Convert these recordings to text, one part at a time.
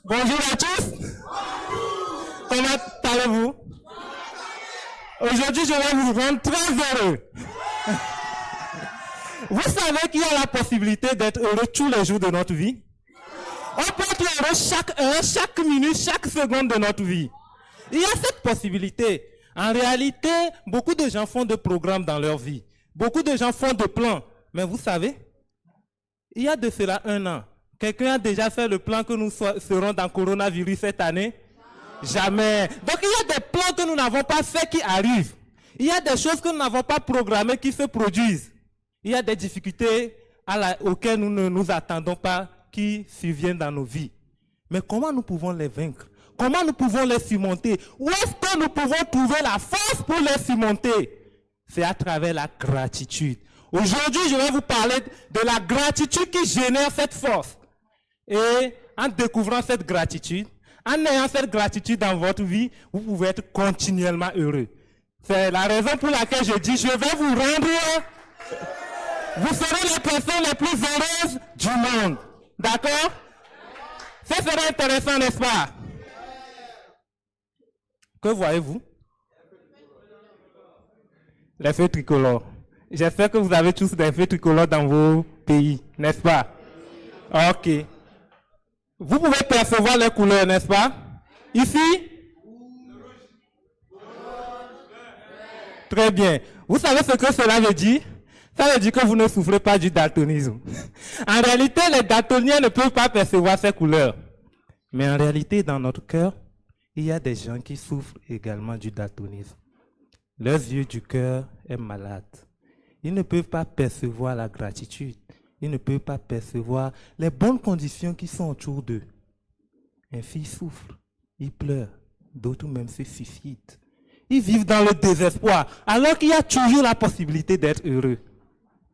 Bonjour à tous. Comment allez-vous? Aujourd'hui, je vais vous rendre très heureux. Vous savez qu'il y a la possibilité d'être heureux tous les jours de notre vie. On peut être heureux chaque heure, chaque minute, chaque seconde de notre vie. Il y a cette possibilité. En réalité, beaucoup de gens font des programmes dans leur vie. Beaucoup de gens font des plans. Mais vous savez, il y a de cela 1 an. Quelqu'un a déjà fait le plan que nous serons dans le coronavirus cette année? Jamais. Donc il y a des plans que nous n'avons pas fait qui arrivent. Il y a des choses que nous n'avons pas programmées qui se produisent. Il y a des difficultés auxquelles nous ne nous attendons pas qui surviennent dans nos vies. Mais comment nous pouvons les vaincre? Comment nous pouvons les surmonter? Où est-ce que nous pouvons trouver la force pour les surmonter? C'est à travers la gratitude. Aujourd'hui, je vais vous parler de la gratitude qui génère cette force. Et en découvrant cette gratitude, en ayant cette gratitude dans votre vie, vous pouvez être continuellement heureux. C'est la raison pour laquelle je dis, je vais vous rendre, vous serez les personnes les plus heureuses du monde. D'accord? Ça serait intéressant, n'est-ce pas? Que voyez-vous? Les feux tricolores. J'espère que vous avez tous des feux tricolores dans vos pays, n'est-ce pas? Ok. Vous pouvez percevoir les couleurs, n'est-ce pas? Ici? Très bien. Vous savez ce que cela veut dire? Ça veut dire que vous ne souffrez pas du daltonisme. En réalité, les daltoniens ne peuvent pas percevoir ces couleurs. Mais en réalité, dans notre cœur, il y a des gens qui souffrent également du daltonisme. Leurs yeux du cœur est malade. Ils ne peuvent pas percevoir la gratitude. Ils ne peuvent pas percevoir les bonnes conditions qui sont autour d'eux. Ainsi, ils souffrent, ils pleurent, d'autres même se suicident. Ils vivent dans le désespoir, alors qu'il y a toujours la possibilité d'être heureux.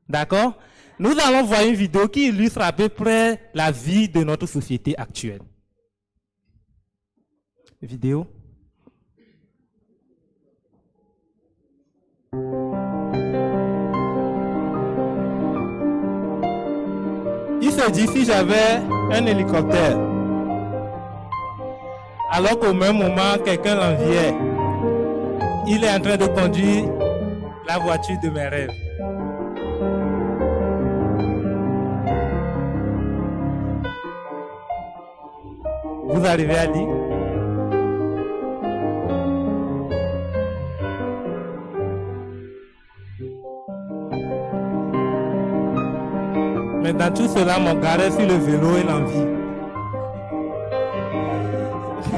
D'accord? Nous allons voir une vidéo qui illustre à peu près la vie de notre société actuelle. Vidéo. Il se dit, si j'avais un hélicoptère, alors qu'au même moment, quelqu'un l'enviait, il est en train de conduire la voiture de mes rêves. Vous arrivez à lire? Mais dans tout cela, mon garé sur le vélo et l'envie.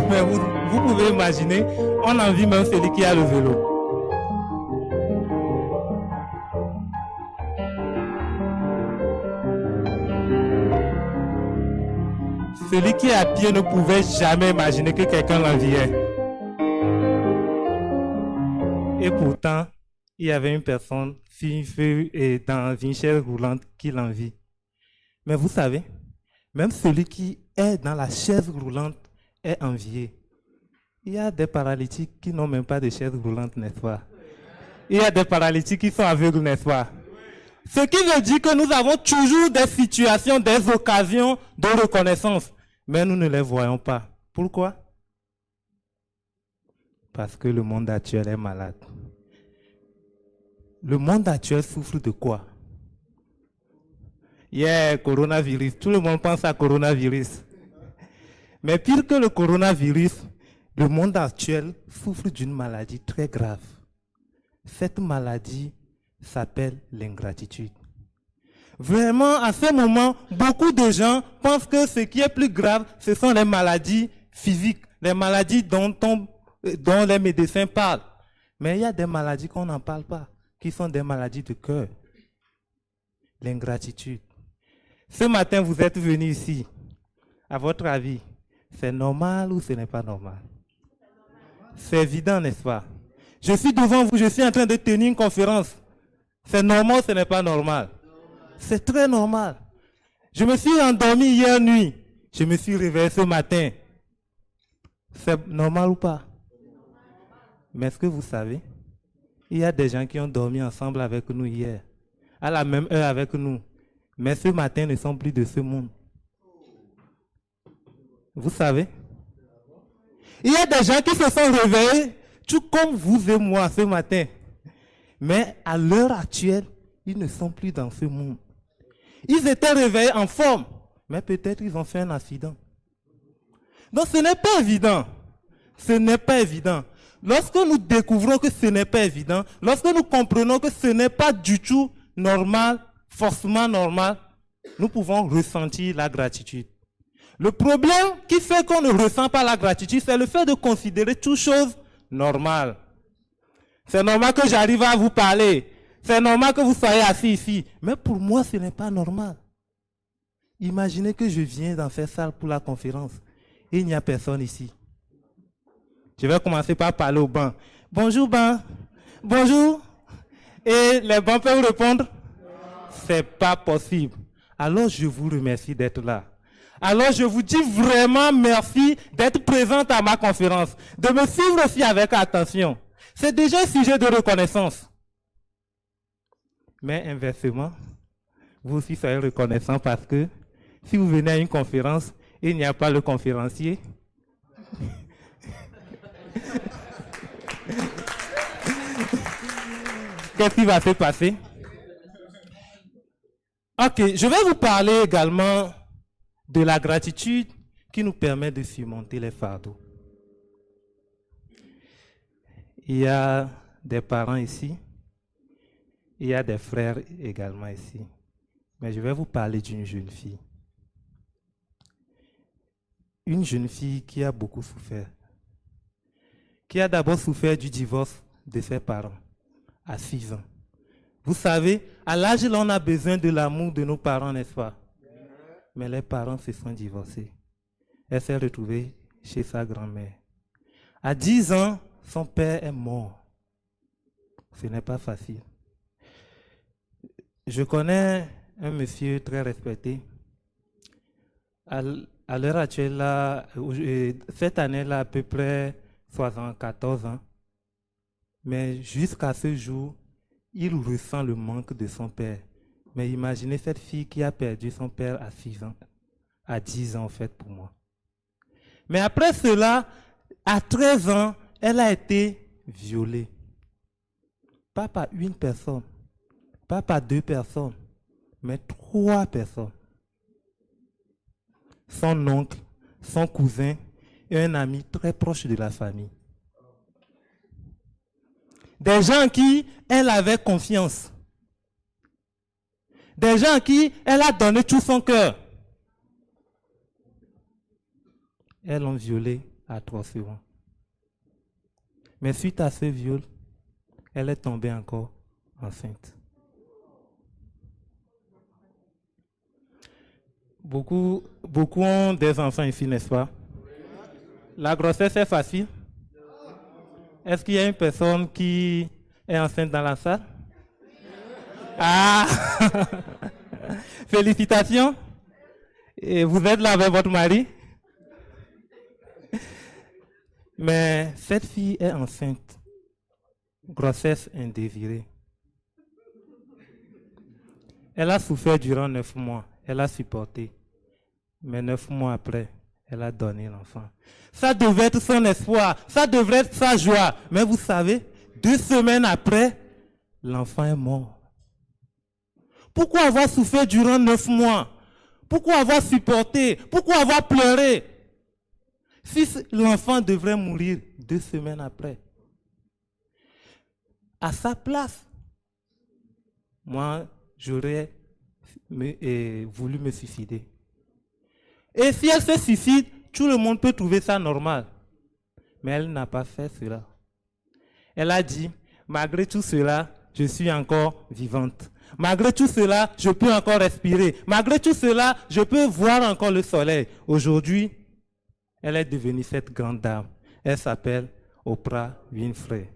Mais vous pouvez imaginer, on envie même celui qui a le vélo. Celui qui est à pied ne pouvait jamais imaginer que quelqu'un l'enviait. Et pourtant, il y avait une personne dans une chaise roulante qui l'envie. Mais vous savez, même celui qui est dans la chaise roulante est envié. Il y a des paralytiques qui n'ont même pas de chaise roulante, n'est-ce pas? Il y a des paralytiques qui sont aveugles, n'est-ce pas? Ce qui veut dire que nous avons toujours des situations, des occasions de reconnaissance, mais nous ne les voyons pas. Pourquoi? Parce que le monde actuel est malade. Le monde actuel souffre de quoi? Coronavirus. Tout le monde pense à coronavirus. Mais pire que le coronavirus, le monde actuel souffre d'une maladie très grave. Cette maladie s'appelle l'ingratitude. Vraiment, à ce moment, beaucoup de gens pensent que ce qui est plus grave, ce sont les maladies physiques, les maladies dont les médecins parlent. Mais il y a des maladies qu'on n'en parle pas, qui sont des maladies de cœur. L'ingratitude. Ce matin, vous êtes venu ici. À votre avis, c'est normal ou ce n'est pas normal? C'est évident, n'est-ce pas? Je suis devant vous, je suis en train de tenir une conférence. C'est normal ou ce n'est pas normal? C'est très normal. Je me suis endormi hier nuit. Je me suis réveillé ce matin. C'est normal ou pas? Mais est-ce que vous savez, il y a des gens qui ont dormi ensemble avec nous hier, à la même heure avec nous. Mais ce matin ne sont plus de ce monde. Vous savez? Il y a des gens qui se sont réveillés, tout comme vous et moi ce matin. Mais à l'heure actuelle, ils ne sont plus dans ce monde. Ils étaient réveillés en forme, mais peut-être ils ont fait un accident. Donc ce n'est pas évident. Ce n'est pas évident. Lorsque nous découvrons que ce n'est pas évident, lorsque nous comprenons que ce n'est pas du tout normal, forcément normal, nous pouvons ressentir la gratitude. Le problème qui fait qu'on ne ressent pas la gratitude, c'est le fait de considérer toute chose normale. C'est normal que j'arrive à vous parler. C'est normal que vous soyez assis ici. Mais pour moi, ce n'est pas normal. Imaginez que je viens dans cette salle pour la conférence et il n'y a personne ici. Je vais commencer par parler au banc. Bonjour banc. Bonjour. Et les bancs peuvent répondre? C'est pas possible. Alors je vous remercie d'être là. Alors je vous dis vraiment merci d'être présente à ma conférence, de me suivre aussi avec attention. C'est déjà un sujet de reconnaissance. Mais inversement, vous aussi soyez reconnaissant parce que si vous venez à une conférence et il n'y a pas le conférencier, qu'est-ce qui va se passer? Ok, je vais vous parler également de la gratitude qui nous permet de surmonter les fardeaux. Il y a des parents ici, il y a des frères également ici. Mais je vais vous parler d'une jeune fille. Une jeune fille qui a beaucoup souffert. Qui a d'abord souffert du divorce de ses parents à 6 ans. Vous savez, à l'âge là, on a besoin de l'amour de nos parents, n'est-ce pas? Mais les parents se sont divorcés. Elle s'est retrouvée chez sa grand-mère. À 10 ans, son père est mort. Ce n'est pas facile. Je connais un monsieur très respecté. À l'heure actuelle, là, cette année-là, à peu près 74 ans. Mais jusqu'à ce jour, il ressent le manque de son père. Mais imaginez cette fille qui a perdu son père à 6 ans, à 10 ans en fait pour moi. Mais après cela, à 13 ans, elle a été violée. Pas par une personne, pas par 2 personnes, mais 3 personnes. Son oncle, son cousin et un ami très proche de la famille. Des gens en qui elle avait confiance. Des gens à qui elle a donné tout son cœur. Elles l'ont violée atrocement. Mais suite à ce viol, elle est tombée encore enceinte. Beaucoup ont des enfants ici, n'est-ce pas? La grossesse est facile. Est-ce qu'il y a une personne qui est enceinte dans la salle? Ah! Félicitations. Et vous êtes là avec votre mari? Mais cette fille est enceinte. Grossesse indésirée. Elle a souffert durant 9 mois. Elle a supporté. Mais 9 mois après, elle a donné l'enfant. Ça devait être son espoir. Ça devrait être sa joie. Mais vous savez, 2 semaines après, l'enfant est mort. Pourquoi avoir souffert durant 9 mois? Pourquoi avoir supporté? Pourquoi avoir pleuré? Si l'enfant devrait mourir 2 semaines après. À sa place, moi, j'aurais voulu me suicider. Et si elle se suicide, tout le monde peut trouver ça normal. Mais elle n'a pas fait cela. Elle a dit, malgré tout cela, je suis encore vivante. Malgré tout cela, je peux encore respirer. Malgré tout cela, je peux voir encore le soleil. Aujourd'hui, elle est devenue cette grande dame. Elle s'appelle Oprah Winfrey.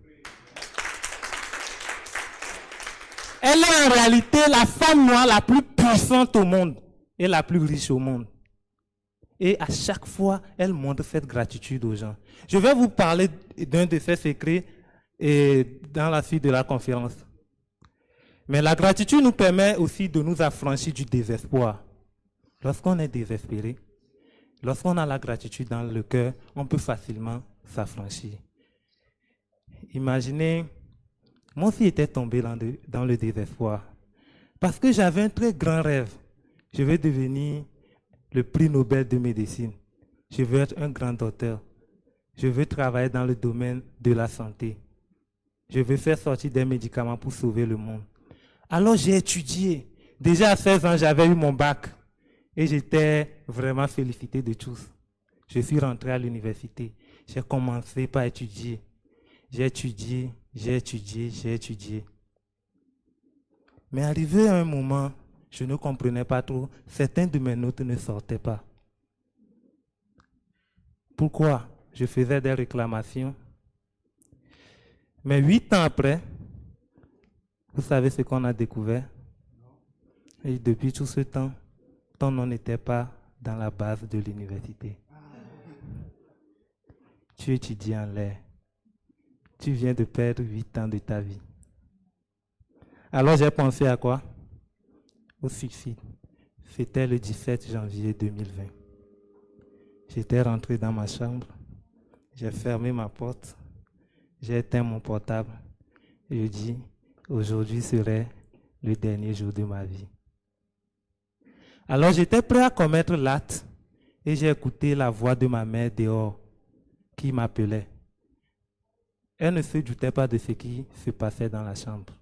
Elle est en réalité la femme noire la plus puissante au monde et la plus riche au monde. Et à chaque fois, elle montre cette gratitude aux gens. Je vais vous parler d'un de ses secrets dans la suite de la conférence. Mais la gratitude nous permet aussi de nous affranchir du désespoir. Lorsqu'on est désespéré, lorsqu'on a la gratitude dans le cœur, on peut facilement s'affranchir. Imaginez, moi aussi j'étais tombé dans le désespoir. Parce que j'avais un très grand rêve. Je veux devenir le prix Nobel de médecine. Je veux être un grand docteur. Je veux travailler dans le domaine de la santé. Je veux faire sortir des médicaments pour sauver le monde. Alors j'ai étudié. Déjà à 16 ans, j'avais eu mon bac. Et j'étais vraiment félicité de tous. Je suis rentré à l'université. J'ai commencé par étudier. J'ai étudié. Mais arrivé à un moment, je ne comprenais pas trop. Certains de mes notes ne sortaient pas. Pourquoi? Je faisais des réclamations. Mais 8 ans après, vous savez ce qu'on a découvert? Et depuis tout ce temps, ton nom n'était pas dans la base de l'université. Tu étudies en l'air. Tu viens de perdre 8 ans de ta vie. Alors j'ai pensé à quoi? Au suicide. C'était le 17 janvier 2020. J'étais rentré dans ma chambre. J'ai fermé ma porte. J'ai éteint mon portable. Et je dis, aujourd'hui serait le dernier jour de ma vie. Alors j'étais prêt à commettre l'acte et j'ai écouté la voix de ma mère dehors qui m'appelait. Elle ne se doutait pas de ce qui se passait dans la chambre.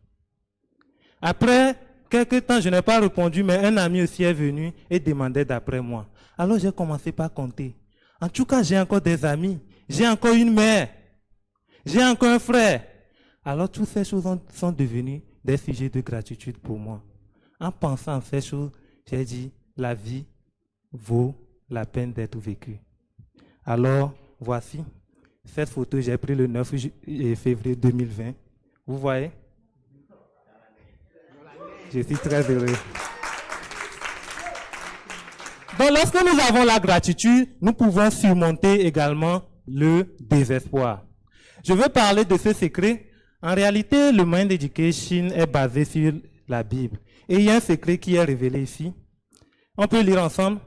Après quelques temps, je n'ai pas répondu, mais un ami aussi est venu et demandait d'après moi. Alors j'ai commencé par compter. En tout cas, j'ai encore des amis, j'ai encore une mère, j'ai encore un frère. Alors toutes ces choses sont devenues des sujets de gratitude pour moi. En pensant à ces choses, j'ai dit, la vie vaut la peine d'être vécue. Alors, voici, cette photo, j'ai pris le 9 février 2020. Vous voyez? Je suis très heureux. Donc, lorsque nous avons la gratitude, nous pouvons surmonter également le désespoir. Je veux parler de ce secret. En réalité, le Mind Education est basé sur la Bible. Et il y a un secret qui est révélé ici. On peut lire ensemble.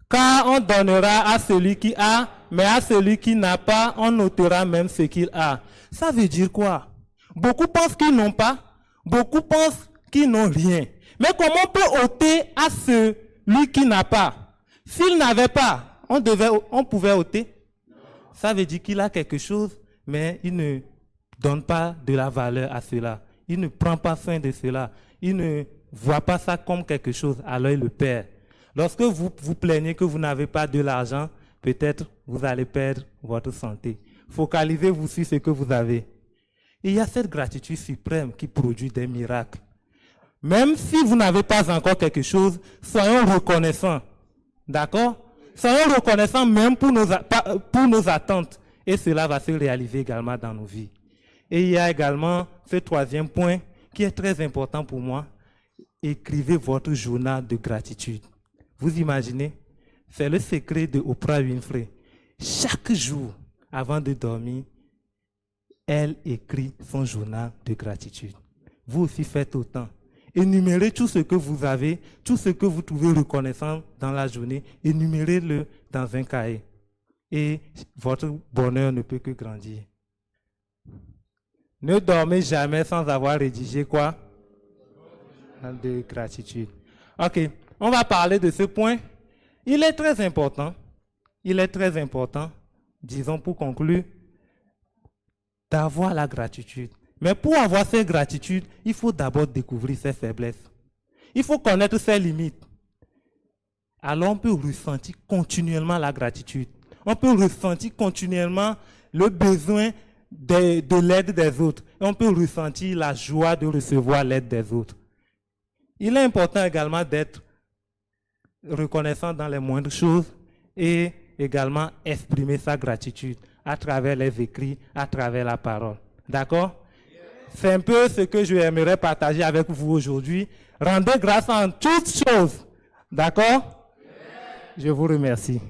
Car on donnera à celui qui a, mais à celui qui n'a pas, on ôtera même ce qu'il a. Ça veut dire quoi? Beaucoup pensent qu'ils n'ont pas, beaucoup pensent qu'ils n'ont rien. Mais comment on peut ôter à celui qui n'a pas? S'il n'avait pas, on pouvait ôter. Ça veut dire qu'il a quelque chose, mais il ne donne pas de la valeur à cela. Il ne prend pas soin de cela. Il ne voit pas ça comme quelque chose, alors il le perd. Lorsque vous vous plaignez que vous n'avez pas de l'argent, peut-être vous allez perdre votre santé. Focalisez-vous sur ce que vous avez. Et il y a cette gratitude suprême qui produit des miracles. Même si vous n'avez pas encore quelque chose, soyons reconnaissants. D'accord? Soyons reconnaissants même pour nos attentes. Et cela va se réaliser également dans nos vies. Et il y a également ce troisième point qui est très important pour moi. Écrivez votre journal de gratitude. Vous imaginez? C'est le secret de Oprah Winfrey. Chaque jour, avant de dormir, elle écrit son journal de gratitude. Vous aussi faites autant. Énumérez tout ce que vous avez, tout ce que vous trouvez reconnaissant dans la journée, énumérez-le dans un cahier. Et votre bonheur ne peut que grandir. Ne dormez jamais sans avoir rédigé quoi? De gratitude. Ok, on va parler de ce point. Il est très important, disons pour conclure, d'avoir la gratitude. Mais pour avoir cette gratitude, il faut d'abord découvrir ses faiblesses. Il faut connaître ses limites. Alors on peut ressentir continuellement la gratitude. On peut ressentir continuellement le besoin de l'aide des autres. Et on peut ressentir la joie de recevoir l'aide des autres. Il est important également d'être reconnaissant dans les moindres choses et également exprimer sa gratitude à travers les écrits, à travers la parole. D'accord? C'est un peu ce que je aimerais partager avec vous aujourd'hui. Rendez grâce en toutes choses. D'accord? Je vous remercie.